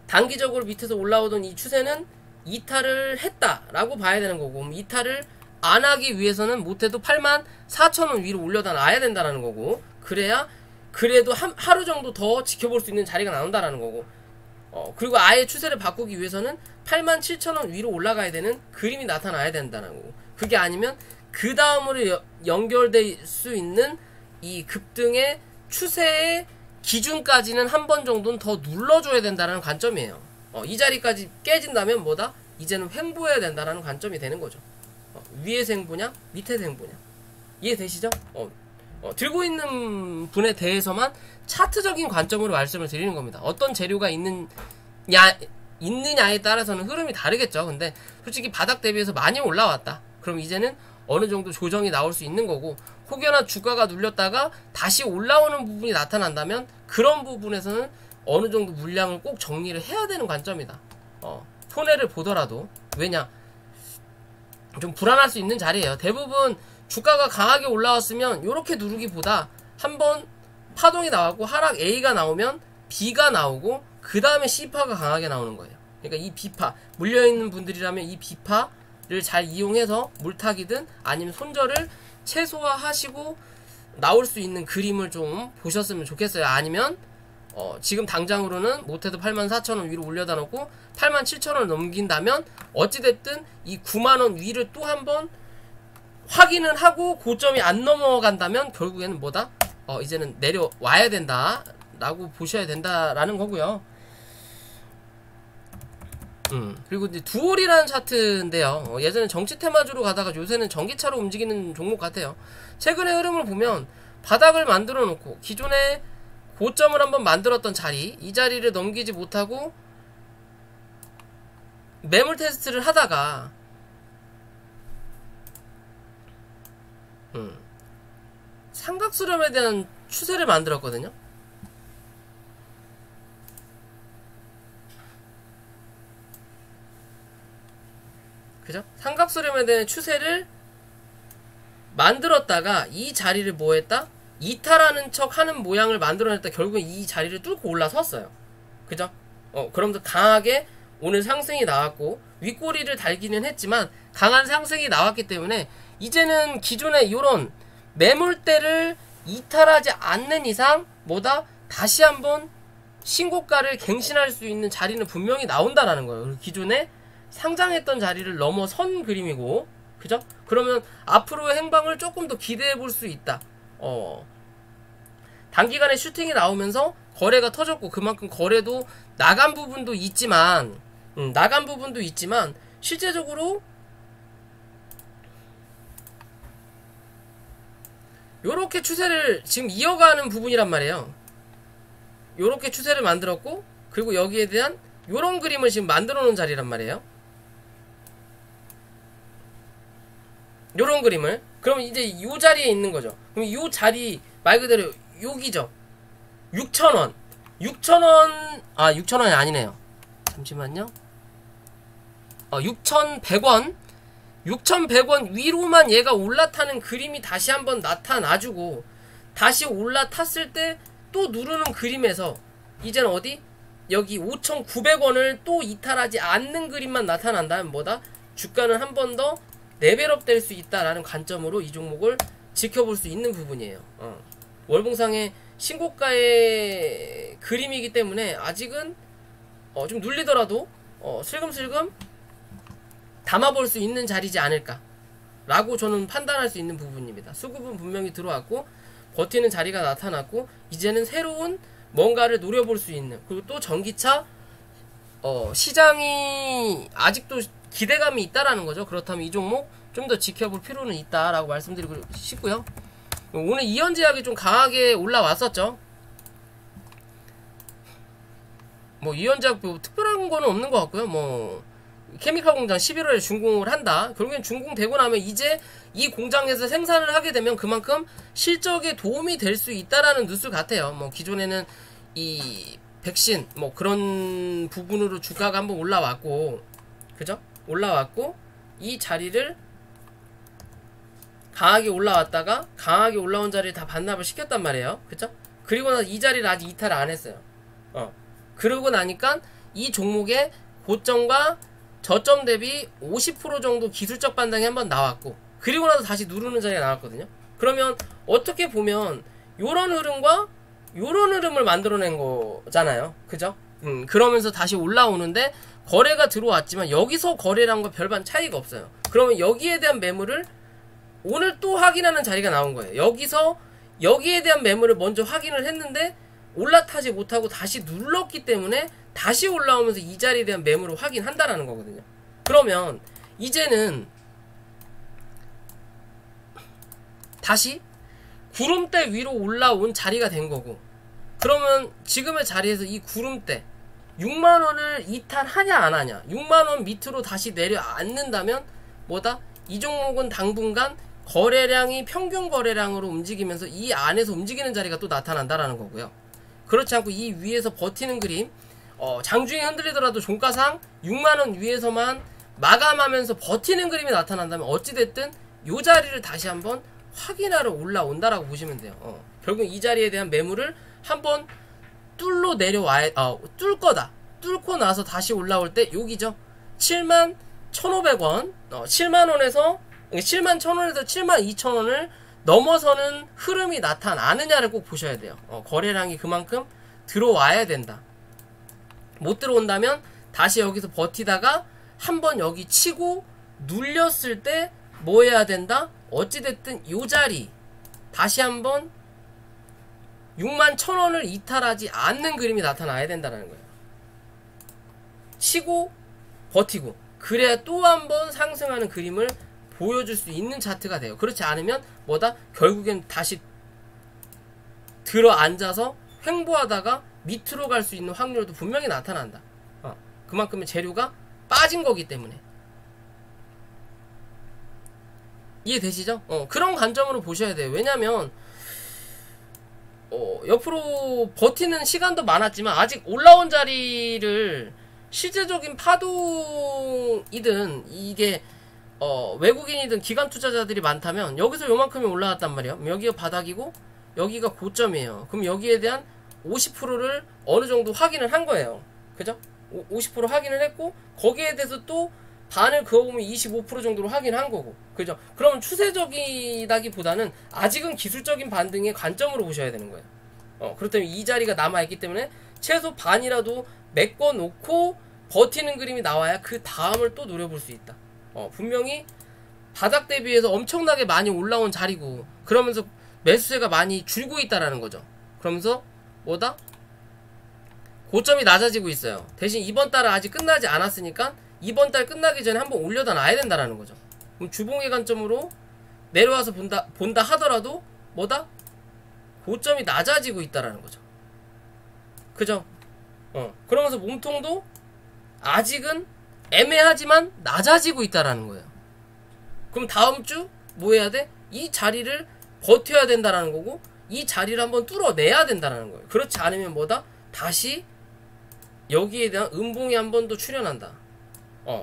단기적으로 밑에서 올라오던 이 추세는 이탈을 했다라고 봐야 되는 거고, 이탈을 안 하기 위해서는 못해도 84,000원 위로 올려다 놔야 된다라는 거고, 그래야 그래도 하루 정도 더 지켜볼 수 있는 자리가 나온다라는 거고, 그리고 아예 추세를 바꾸기 위해서는 87,000원 위로 올라가야 되는 그림이 나타나야 된다는 거고, 그게 아니면 그 다음으로 연결될 수 있는 이 급등의 추세의 기준까지는 한 번 정도는 더 눌러줘야 된다는 관점이에요. 이 자리까지 깨진다면 뭐다? 이제는 횡보해야 된다라는 관점이 되는 거죠. 위에서 횡보냐 밑에서 횡보냐 이해되시죠? 들고 있는 분에 대해서만 차트적인 관점으로 말씀을 드리는 겁니다. 어떤 재료가 있느냐에 따라서는 흐름이 다르겠죠. 근데 솔직히 바닥 대비해서 많이 올라왔다. 그럼 이제는 어느 정도 조정이 나올 수 있는 거고, 혹여나 주가가 눌렸다가 다시 올라오는 부분이 나타난다면 그런 부분에서는 어느 정도 물량을 꼭 정리를 해야 되는 관점이다. 손해를 보더라도. 왜냐? 좀 불안할 수 있는 자리예요. 대부분 주가가 강하게 올라왔으면 이렇게 누르기보다 한번 파동이 나왔고 하락 A가 나오면 B가 나오고 그 다음에 C파가 강하게 나오는 거예요. 그러니까 이 B파, 물려있는 분들이라면 이 B파를 잘 이용해서 물타기든 아니면 손절을 최소화하시고 나올 수 있는 그림을 좀 보셨으면 좋겠어요. 아니면 지금 당장으로는 못해도 84,000원 위로 올려다 놓고 87,000원을 넘긴다면 어찌됐든 이 9만원 위를 또 한번 확인을 하고 고점이 안 넘어간다면 결국에는 뭐다? 이제는 내려와야 된다 라고 보셔야 된다라는 거고요. 그리고 이제 두올이라는 차트인데요. 예전에 정치 테마주로 가다가 요새는 전기차로 움직이는 종목 같아요. 최근의 흐름을 보면 바닥을 만들어 놓고 기존에 고점을 한번 만들었던 자리, 이 자리를 넘기지 못하고 매물 테스트를 하다가 삼각수렴에 대한 추세를 만들었거든요. 그죠? 삼각수렴에 대한 추세를 만들었다가 이 자리를 뭐 했다? 이탈하는 척 하는 모양을 만들어냈다. 결국엔 이 자리를 뚫고 올라섰어요. 그죠? 그러면서 강하게 오늘 상승이 나왔고 윗꼬리를 달기는 했지만 강한 상승이 나왔기 때문에 이제는 기존의 이런 매물대를 이탈하지 않는 이상 뭐다? 다시 한번 신고가를 갱신할 수 있는 자리는 분명히 나온다라는 거예요. 기존에 상장했던 자리를 넘어선 그림이고, 그죠? 그러면 앞으로의 행방을 조금 더 기대해 볼 수 있다. 단기간에 슈팅이 나오면서 거래가 터졌고 그만큼 거래도 나간 부분도 있지만 실제적으로 요렇게 추세를 지금 이어가는 부분이란 말이에요. 요렇게 추세를 만들었고 그리고 여기에 대한 요런 그림을 지금 만들어 놓은 자리란 말이에요. 요런 그림을. 그럼 이제 요 자리에 있는 거죠. 그럼 요 자리 말 그대로 여기죠. 6,000원. 6,000원이 아니네요. 잠시만요. 6,100원. 6,100원 위로만 얘가 올라타는 그림이 다시 한번 나타나주고 다시 올라탔을 때 또 누르는 그림에서 이제는 어디? 여기 5,900원을 또 이탈하지 않는 그림만 나타난다면 뭐다? 주가는 한 번 더 레벨업 될 수 있다라는 관점으로 이 종목을 지켜볼 수 있는 부분이에요. 월봉상의 신고가의 그림이기 때문에 아직은 좀 눌리더라도 슬금슬금 담아볼 수 있는 자리지 않을까 라고 저는 판단할 수 있는 부분입니다. 수급은 분명히 들어왔고 버티는 자리가 나타났고 이제는 새로운 뭔가를 노려볼 수 있는, 그리고 또 전기차 시장이 아직도 기대감이 있다라는 거죠. 그렇다면 이 종목 좀 더 지켜볼 필요는 있다라고 말씀드리고 싶고요. 오늘 이현제약이 좀 강하게 올라왔었죠. 뭐 이현제약 뭐 특별한 거는 없는 것 같고요. 뭐 케미칼 공장 11월에 준공을 한다. 결국엔 준공되고 나면 이제 이 공장에서 생산을 하게 되면 그만큼 실적에 도움이 될 수 있다라는 뉴스 같아요. 뭐 기존에는 이 백신 뭐 그런 부분으로 주가가 한번 올라왔고, 그죠? 올라왔고 이 자리를 강하게 올라왔다가 강하게 올라온 자리를 다 반납을 시켰단 말이에요. 그죠? 그리고 나서 이 자리를 아직 이탈을 안 했어요. 그러고 나니까 이 종목의 고점과 저점 대비 50% 정도 기술적 반등이 한번 나왔고 그리고 나서 다시 누르는 자리가 나왔거든요. 그러면 어떻게 보면 요런 흐름과 요런 흐름을 만들어낸 거잖아요. 그죠? 그러면서 다시 올라오는데 거래가 들어왔지만 여기서 거래란 거 별반 차이가 없어요. 그러면 여기에 대한 매물을 오늘 또 확인하는 자리가 나온 거예요. 여기서 여기에 대한 매물을 먼저 확인을 했는데 올라타지 못하고 다시 눌렀기 때문에 다시 올라오면서 이 자리에 대한 매물을 확인한다라는 거거든요. 그러면 이제는 다시 구름대 위로 올라온 자리가 된 거고, 그러면 지금의 자리에서 이 구름대 6만원을 이탈하냐 안 하냐, 6만원 밑으로 다시 내려앉는다면 뭐다? 이 종목은 당분간 거래량이 평균 거래량으로 움직이면서 이 안에서 움직이는 자리가 또 나타난다라는 거고요. 그렇지 않고 이 위에서 버티는 그림, 장중에 흔들리더라도 종가상 6만원 위에서만 마감하면서 버티는 그림이 나타난다면 어찌됐든 이 자리를 다시 한번 확인하러 올라온다라고 보시면 돼요. 결국 이 자리에 대한 매물을 한번 뚫고 내려와야, 뚫을 거다. 뚫고 나서 다시 올라올 때 여기죠. 71,500원, 7만원에서 71,000원에서 72,000원을 넘어서는 흐름이 나타나느냐를 꼭 보셔야 돼요. 거래량이 그만큼 들어와야 된다. 못 들어온다면 다시 여기서 버티다가 한번 여기 치고 눌렸을 때 뭐 해야 된다? 어찌됐든 요 자리 다시 한번 61,000원을 이탈하지 않는 그림이 나타나야 된다는 거예요. 치고 버티고, 그래야 또 한번 상승하는 그림을 보여줄 수 있는 차트가 돼요. 그렇지 않으면 뭐다? 결국엔 다시 들어앉아서 횡보하다가 밑으로 갈 수 있는 확률도 분명히 나타난다. 그만큼의 재료가 빠진 거기 때문에. 이해되시죠? 그런 관점으로 보셔야 돼요. 왜냐면 옆으로 버티는 시간도 많았지만 아직 올라온 자리를 실제적인 파동이든 이게 외국인이든 기관 투자자들이 많다면 여기서 요만큼이 올라왔단 말이에요. 여기가 바닥이고 여기가 고점이에요. 그럼 여기에 대한 50%를 어느 정도 확인을 한 거예요. 그죠? 50% 확인을 했고 거기에 대해서 또 반을 그어보면 25% 정도로 확인한 거고, 그죠? 그러면 추세적이라기보다는 아직은 기술적인 반등의 관점으로 보셔야 되는 거예요. 그렇다면 이 자리가 남아있기 때문에 최소 반이라도 메꿔 놓고 버티는 그림이 나와야 그 다음을 또 노려볼 수 있다. 분명히 바닥 대비해서 엄청나게 많이 올라온 자리고, 그러면서 매수세가 많이 줄고 있다라는 거죠. 그러면서 뭐다? 고점이 낮아지고 있어요. 대신 이번 달은 아직 끝나지 않았으니까 이번 달 끝나기 전에 한번 올려다 놔야 된다라는 거죠. 그럼 주봉의 관점으로 내려와서 본다 하더라도 뭐다? 고점이 낮아지고 있다라는 거죠. 그죠? 그러면서 몸통도 아직은 애매하지만 낮아지고 있다라는 거예요. 그럼 다음 주 뭐 해야 돼? 이 자리를 버텨야 된다라는 거고, 이 자리를 한번 뚫어내야 된다라는 거예요. 그렇지 않으면 다시 여기에 대한 음봉이 한 번 더 출현한다.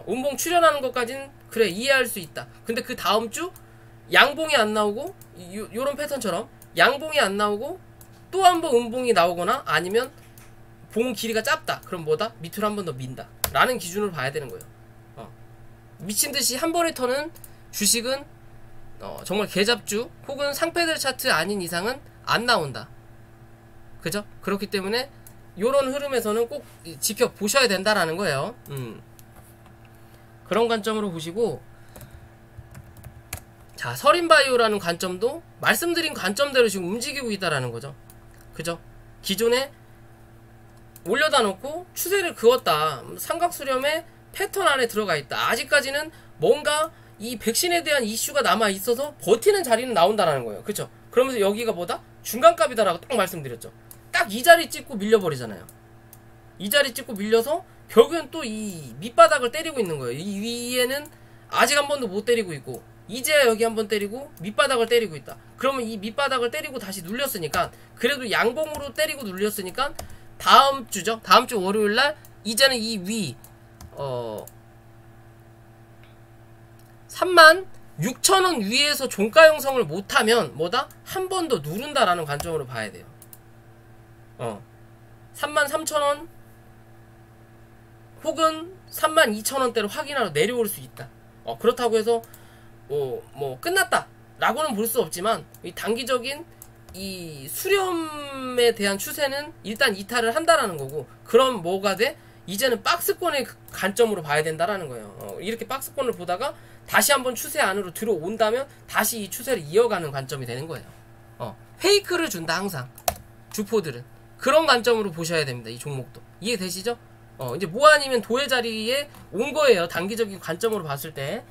음봉 출현하는 것까지는 그래 이해할 수 있다. 근데 그 다음 주 양봉이 안 나오고 요런 패턴처럼 양봉이 안 나오고 또 한 번 음봉이 나오거나 아니면 봉 길이가 짧다. 그럼 밑으로 한 번 더 민다 라는 기준으로 봐야 되는 거예요. 미친듯이 한 번에 터는 주식은 정말 개잡주 혹은 상패들 차트 아닌 이상은 안 나온다. 그죠? 그렇기 때문에 요런 흐름에서는 꼭 지켜보셔야 된다라는 거예요. 그런 관점으로 보시고, 자, 서린바이오라는 관점도 말씀드린 관점대로 지금 움직이고 있다라는 거죠. 그죠? 기존에 올려다 놓고 추세를 그었다. 삼각수렴의 패턴 안에 들어가 있다. 아직까지는 뭔가 이 백신에 대한 이슈가 남아 있어서 버티는 자리는 나온다라는 거예요. 그죠? 그러면서 여기가 중간값이다라고 딱 말씀드렸죠. 딱 이 자리 찍고 밀려버리잖아요. 이 자리 찍고 밀려서 결국엔 또 이 밑바닥을 때리고 있는 거예요. 이 위에는 아직 한 번도 못 때리고 있고, 이제야 여기 한번 때리고 밑바닥을 때리고 있다. 그러면 이 밑바닥을 때리고 다시 눌렸으니까, 그래도 양봉으로 때리고 눌렸으니까 다음 주죠. 다음 주 월요일날 이제는 이 위 36,000원 위에서 종가 형성을 못하면 한 번 더 누른다라는 관점으로 봐야 돼요. 33,000원 혹은 32,000원대로 확인하러 내려올 수 있다. 그렇다고 해서 끝났다 라고는 볼 수 없지만, 이 단기적인 이 수렴에 대한 추세는 일단 이탈을 한다라는 거고, 그럼 뭐가 돼? 이제는 박스권의 관점으로 봐야 된다라는 거예요. 이렇게 박스권을 보다가 다시 한번 추세 안으로 들어온다면 다시 이 추세를 이어가는 관점이 되는 거예요. 페이크를 준다 항상 주포들은. 그런 관점으로 보셔야 됩니다. 이 종목도. 이해되시죠? 이제 뭐 아니면 도의 자리에 온 거예요. 단기적인 관점으로 봤을 때.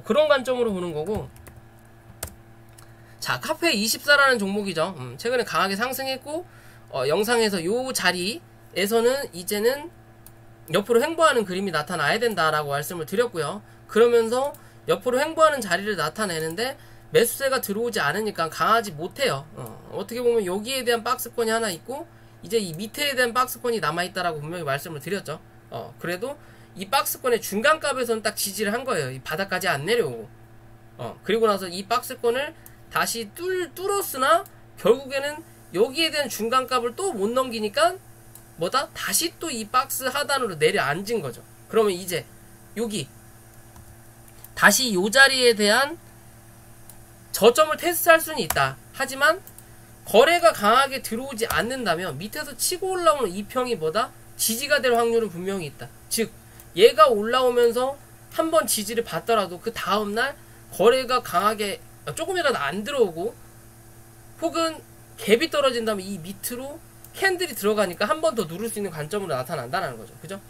그런 관점으로 보는 거고. 자, 카페24라는 종목이죠. 최근에 강하게 상승했고, 영상에서 요 자리에서는 이제는 옆으로 횡보하는 그림이 나타나야 된다라고 말씀을 드렸고요. 그러면서 옆으로 횡보하는 자리를 나타내는데 매수세가 들어오지 않으니까 강하지 못해요. 어떻게 보면 여기에 대한 박스권이 하나 있고, 이제 이 밑에에 대한 박스권이 남아있다라고 분명히 말씀을 드렸죠. 그래도 이 박스권의 중간값에서는 딱 지지를 한 거예요. 이 바닥까지 안 내려오고. 그리고 나서 이 박스권을 다시 뚫었으나 결국에는 여기에 대한 중간값을 또 못 넘기니까 뭐다? 다시 또 이 박스 하단으로 내려앉은 거죠. 그러면 이제 여기 다시 요 자리에 대한 저점을 테스트할 수는 있다. 하지만 거래가 강하게 들어오지 않는다면 밑에서 치고 올라오는 이 평이 뭐다? 지지가 될 확률은 분명히 있다. 즉 얘가 올라오면서 한번 지지를 받더라도 그 다음날 거래가 강하게 조금이라도 안 들어오고 혹은 갭이 떨어진다면 이 밑으로 캔들이 들어가니까 한 번 더 누를 수 있는 관점으로 나타난다는 거죠. 그죠?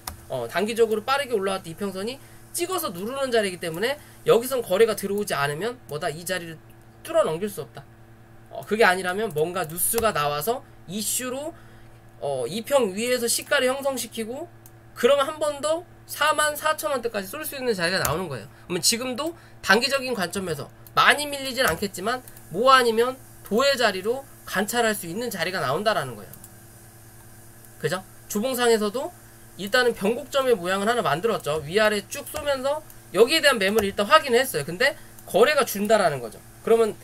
단기적으로 빠르게 올라왔던 이평선이 찍어서 누르는 자리이기 때문에 여기선 거래가 들어오지 않으면 뭐다? 이 자리를 뚫어 넘길 수 없다. 그게 아니라면 뭔가 뉴스가 나와서 이슈로 이평 위에서 시가를 형성시키고 그러면 한 번 더 44,000원대까지 쏠 수 있는 자리가 나오는 거예요. 그러면 지금도 단기적인 관점에서 많이 밀리진 않겠지만 뭐 아니면 도의 자리로 관찰할 수 있는 자리가 나온다라는 거예요. 그죠? 주봉상에서도 일단은 변곡점의 모양을 하나 만들었죠. 위아래 쭉 쏘면서 여기에 대한 매물을 일단 확인을 했어요. 근데 거래가 준다라는 거죠. 그러면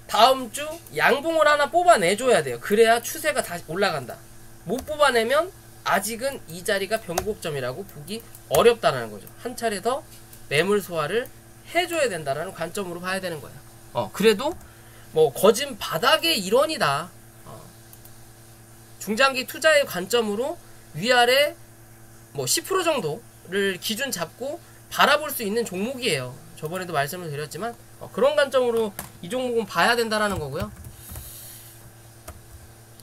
다음 주 양봉을 하나 뽑아내줘야 돼요. 그래야 추세가 다시 올라간다. 못 뽑아내면 아직은 이 자리가 변곡점이라고 보기 어렵다는 거죠. 한 차례 더 매물 소화를 해줘야 된다라는 관점으로 봐야 되는 거예요. 그래도 뭐 거진 바닥의 일원이다. 중장기 투자의 관점으로 위아래 뭐 10% 정도를 기준 잡고 바라볼 수 있는 종목이에요. 저번에도 말씀을 드렸지만 그런 관점으로 이 종목은 봐야 된다라는 거고요.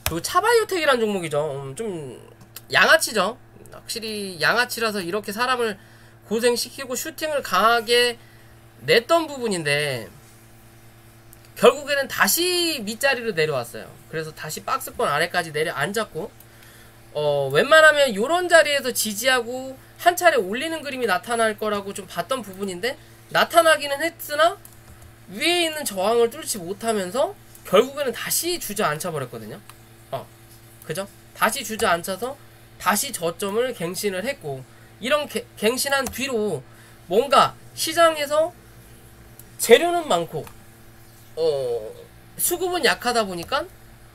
그리고 차바이오텍이라는 종목이죠. 좀 양아치죠. 확실히 양아치라서 이렇게 사람을 고생시키고 슈팅을 강하게 냈던 부분인데 결국에는 다시 밑자리로 내려왔어요. 그래서 다시 박스권 아래까지 내려앉았고 웬만하면 요런 자리에서 지지하고 한 차례 올리는 그림이 나타날 거라고 좀 봤던 부분인데 나타나기는 했으나 위에 있는 저항을 뚫지 못하면서 결국에는 다시 주저앉혀 버렸거든요. 그죠? 다시 주저앉혀서 다시 저점을 갱신을 했고 이런 갱신한 뒤로 뭔가 시장에서 재료는 많고 수급은 약하다 보니까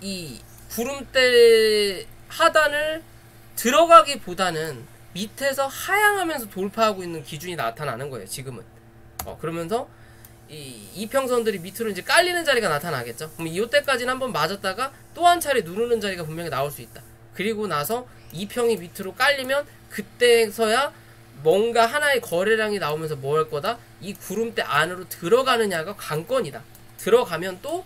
이 구름대 하단을 들어가기보다는 밑에서 하향하면서 돌파하고 있는 기준이 나타나는 거예요. 지금은 그러면서 이 이평선들이 밑으로 이제 깔리는 자리가 나타나겠죠. 그럼 이때까지는 한번 맞았다가 또 한 차례 누르는 자리가 분명히 나올 수 있다. 그리고 나서 이평이 밑으로 깔리면 그때서야 뭔가 하나의 거래량이 나오면서 뭐 할 거다? 이 구름대 안으로 들어가느냐가 관건이다. 들어가면 또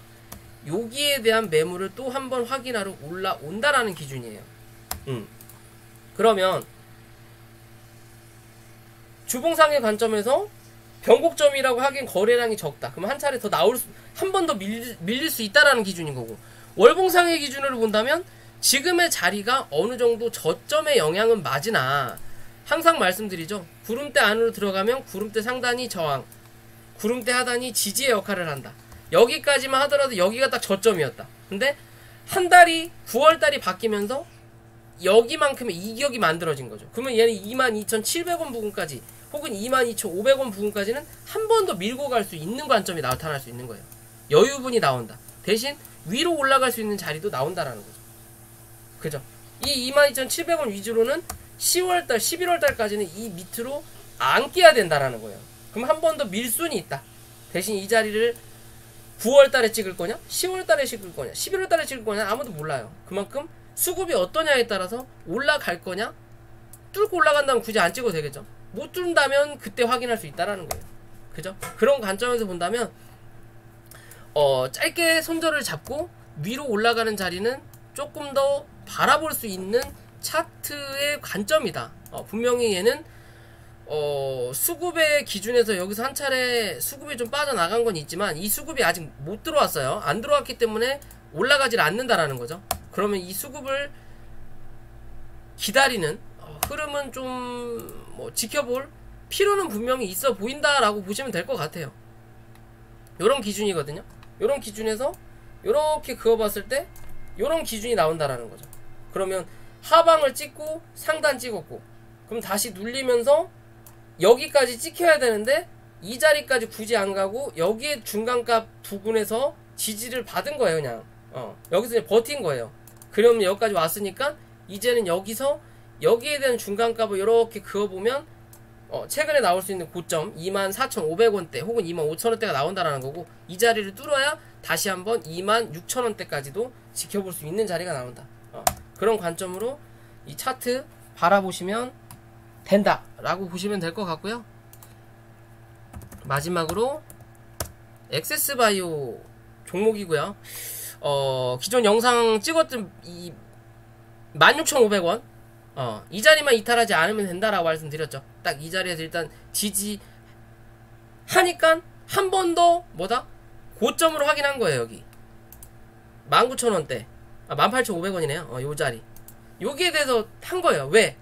여기에 대한 매물을 또 한번 확인하러 올라온다라는 기준이에요. 그러면 주봉상의 관점에서 변곡점이라고 하기엔 거래량이 적다. 그럼 한 차례 더 한 번 더 밀릴 수 있다라는 기준인 거고, 월봉상의 기준으로 본다면 지금의 자리가 어느 정도 저점의 영향은 맞으나 항상 말씀드리죠. 구름대 안으로 들어가면 구름대 상단이 저항, 구름대 하단이 지지의 역할을 한다. 여기까지만 하더라도 여기가 딱 저점이었다. 근데 한 달이 9월달이 바뀌면서 여기만큼의 이격이 만들어진 거죠. 그러면 얘는 22,700원 부근까지 혹은 22,500원 부근까지는 한 번 더 밀고 갈 수 있는 관점이 나타날 수 있는 거예요. 여유분이 나온다. 대신 위로 올라갈 수 있는 자리도 나온다라는 거죠. 그죠? 이 22,700원 위주로는 10월달, 11월달까지는 이 밑으로 안 끼야 된다라는 거예요. 그럼 한 번 더 밀 수는 있다. 대신 이 자리를 9월달에 찍을 거냐? 10월달에 찍을 거냐? 11월달에 찍을 거냐? 아무도 몰라요. 그만큼 수급이 어떠냐에 따라서 올라갈 거냐? 뚫고 올라간다면 굳이 안 찍어도 되겠죠. 못 뚫는다면 그때 확인할 수 있다라는 거예요. 그죠? 그런 관점에서 본다면 짧게 손절을 잡고 위로 올라가는 자리는 조금 더 바라볼 수 있는 차트의 관점이다. 분명히 얘는 수급의 기준에서 여기서 한 차례 수급이 좀 빠져나간 건 있지만 이 수급이 아직 못 들어왔어요. 안 들어왔기 때문에 올라가질 않는다라는 거죠. 그러면 이 수급을 기다리는 흐름은 좀 뭐 지켜볼 필요는 분명히 있어 보인다라고 보시면 될 것 같아요. 요런 기준이거든요. 요런 기준에서 요렇게 그어봤을 때 요런 기준이 나온다라는 거죠. 그러면 하방을 찍고 상단 찍었고, 그럼 다시 눌리면서 여기까지 찍혀야 되는데 이 자리까지 굳이 안 가고 여기에 중간값 부근에서 지지를 받은 거예요. 그냥 여기서 버틴 거예요. 그러면 여기까지 왔으니까 이제는 여기서 여기에 대한 중간값을 이렇게 그어보면 최근에 나올 수 있는 고점 24,500원대 혹은 25,000원대가 나온다라는 거고, 이 자리를 뚫어야 다시 한번 26,000원대까지도 지켜볼 수 있는 자리가 나온다. 그런 관점으로 이 차트 바라보시면 된다 라고 보시면 될 것 같고요. 마지막으로 엑세스바이오 종목이고요. 기존 영상 찍었던 이 16,500원 이 자리만 이탈하지 않으면 된다라고 말씀드렸죠. 딱 이 자리에서 일단 지지하니까 한 번 더 뭐다? 고점으로 확인한 거예요. 여기 19,000원대 18,500원이네요. 요 자리 여기에 대해서 한 거예요. 왜?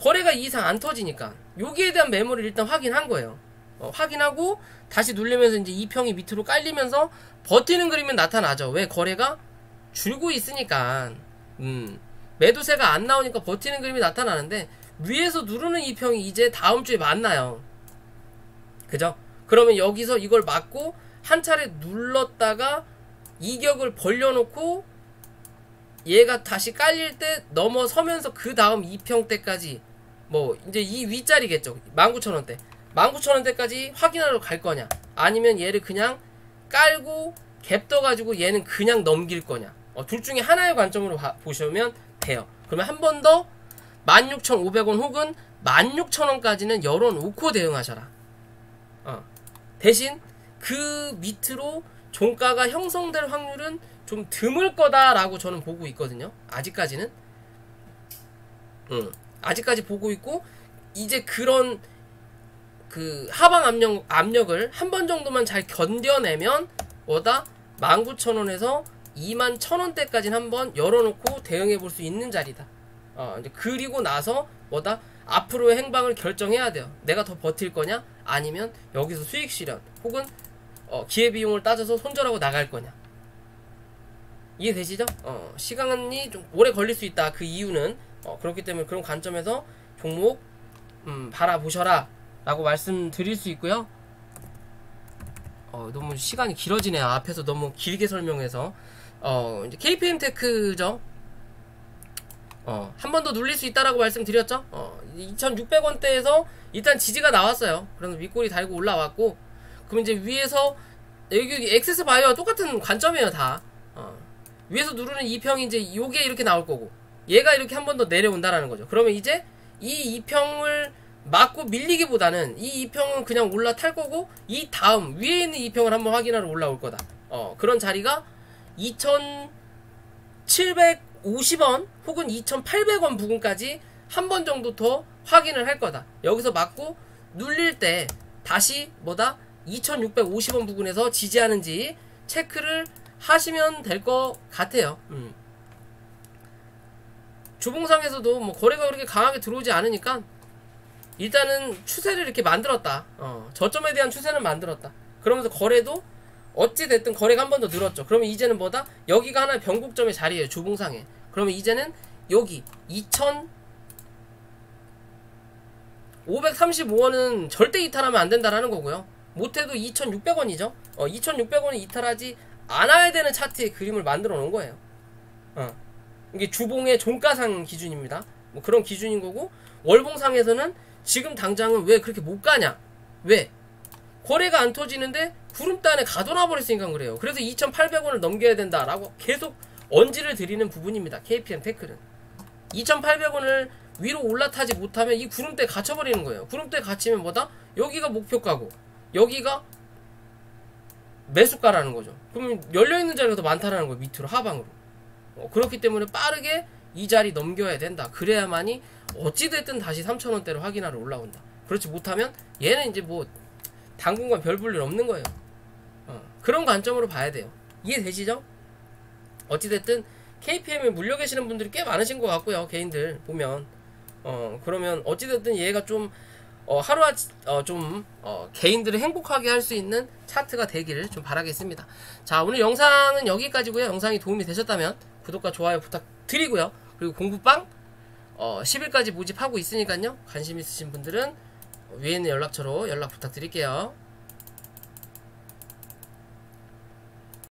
거래가 이 이상 안 터지니까 여기에 대한 매물을 일단 확인한 거예요. 확인하고 다시 눌리면서 이제 이 평이 밑으로 깔리면서 버티는 그림은 나타나죠. 왜? 거래가 줄고 있으니까 매도세가 안 나오니까 버티는 그림이 나타나는데, 위에서 누르는 이 평이 이제 다음 주에 만나요. 그죠? 그러면 여기서 이걸 맞고 한 차례 눌렀다가 이격을 벌려놓고 얘가 다시 깔릴 때 넘어서면서 그 다음 2평대까지 뭐 이제 이 윗자리겠죠. 19,000원대 19,000원대까지 확인하러 갈 거냐, 아니면 얘를 그냥 깔고 갭 떠가지고 얘는 그냥 넘길 거냐, 둘 중에 하나의 관점으로 보시면 돼요. 그러면 한 번 더 16,500원 혹은 16,000원까지는 열어놓고 대응하셔라. 대신 그 밑으로 종가가 형성될 확률은 좀 드물 거다라고 저는 보고 있거든요. 아직까지는 아직까지 보고 있고, 이제 그런 그 하방 압력을 한 번 정도만 잘 견뎌내면 뭐다? 19,000원에서 21,000원대까지는 한번 열어놓고 대응해 볼 수 있는 자리다. 이제 그리고 나서 뭐다? 앞으로의 행방을 결정해야 돼요. 내가 더 버틸 거냐, 아니면 여기서 수익 실현 혹은 기회비용을 따져서 손절하고 나갈 거냐. 이해되시죠? 시간이 좀 오래 걸릴 수 있다. 그 이유는 그렇기 때문에 그런 관점에서 종목 바라보셔라 라고 말씀드릴 수 있고요. 너무 시간이 길어지네요. 앞에서 너무 길게 설명해서. 이제 KPM테크죠. 한 번 더 눌릴 수 있다라고 말씀드렸죠. 2,600원대에서 일단 지지가 나왔어요. 그래서 윗골이 달고 올라왔고, 그럼 이제 위에서 여기 엑세스 바이오와 똑같은 관점이에요. 다 위에서 누르는 이 평이 이제 요게 이렇게 나올 거고, 얘가 이렇게 한 번 더 내려온다라는 거죠. 그러면 이제 이 2평을 맞고 밀리기보다는 이 2평은 그냥 올라탈 거고, 이 다음 위에 있는 2평을 한번 확인하러 올라올 거다. 그런 자리가 2,750원 혹은 2,800원 부근까지 한 번 정도 더 확인을 할 거다. 여기서 맞고 눌릴 때 다시 뭐다? 2,650원 부근에서 지지하는지 체크를 하시면 될 것 같아요. 주봉상에서도 뭐 거래가 그렇게 강하게 들어오지 않으니까 일단은 추세를 이렇게 만들었다. 저점에 대한 추세는 만들었다. 그러면서 거래도 어찌됐든 거래가 한 번 더 늘었죠. 그러면 이제는 뭐다? 여기가 하나의 변곡점의 자리예요. 주봉상에. 그러면 이제는 여기 2,535원은 절대 이탈하면 안 된다라는 거고요. 못해도 2,600원이죠. 2,600원은 이탈하지 않아야 되는 차트의 그림을 만들어 놓은 거예요. 이게 주봉의 종가상 기준입니다. 뭐 그런 기준인 거고, 월봉상에서는 지금 당장은 왜 그렇게 못 가냐? 왜? 거래가 안 터지는데 구름대 안에 가둬놔 버렸으니까 그래요. 그래서 2,800원을 넘겨야 된다라고 계속 언지를 드리는 부분입니다. KPM테크는 2,800원을 위로 올라타지 못하면 이 구름대에 갇혀버리는 거예요. 구름대에 갇히면 뭐다? 여기가 목표가고 여기가 매수가라는 거죠. 그러면 열려있는 자리가 더 많다라는 거예요. 밑으로 하방으로. 그렇기 때문에 빠르게 이 자리 넘겨야 된다. 그래야만이 어찌됐든 다시 3,000원대로 확인하러 올라온다. 그렇지 못하면 얘는 이제 뭐 당분간 별 볼 일 없는 거예요. 그런 관점으로 봐야 돼요. 이해되시죠? 어찌됐든 KPM에 물려 계시는 분들이 꽤 많으신 것 같고요. 개인들 보면 그러면 어찌됐든 얘가 좀 개인들을 행복하게 할 수 있는 차트가 되기를 좀 바라겠습니다. 자, 오늘 영상은 여기까지고요. 영상이 도움이 되셨다면 구독과 좋아요 부탁드리고요. 그리고 공부방 10일까지 모집하고 있으니까요. 관심 있으신 분들은 위에 있는 연락처로 연락 부탁드릴게요.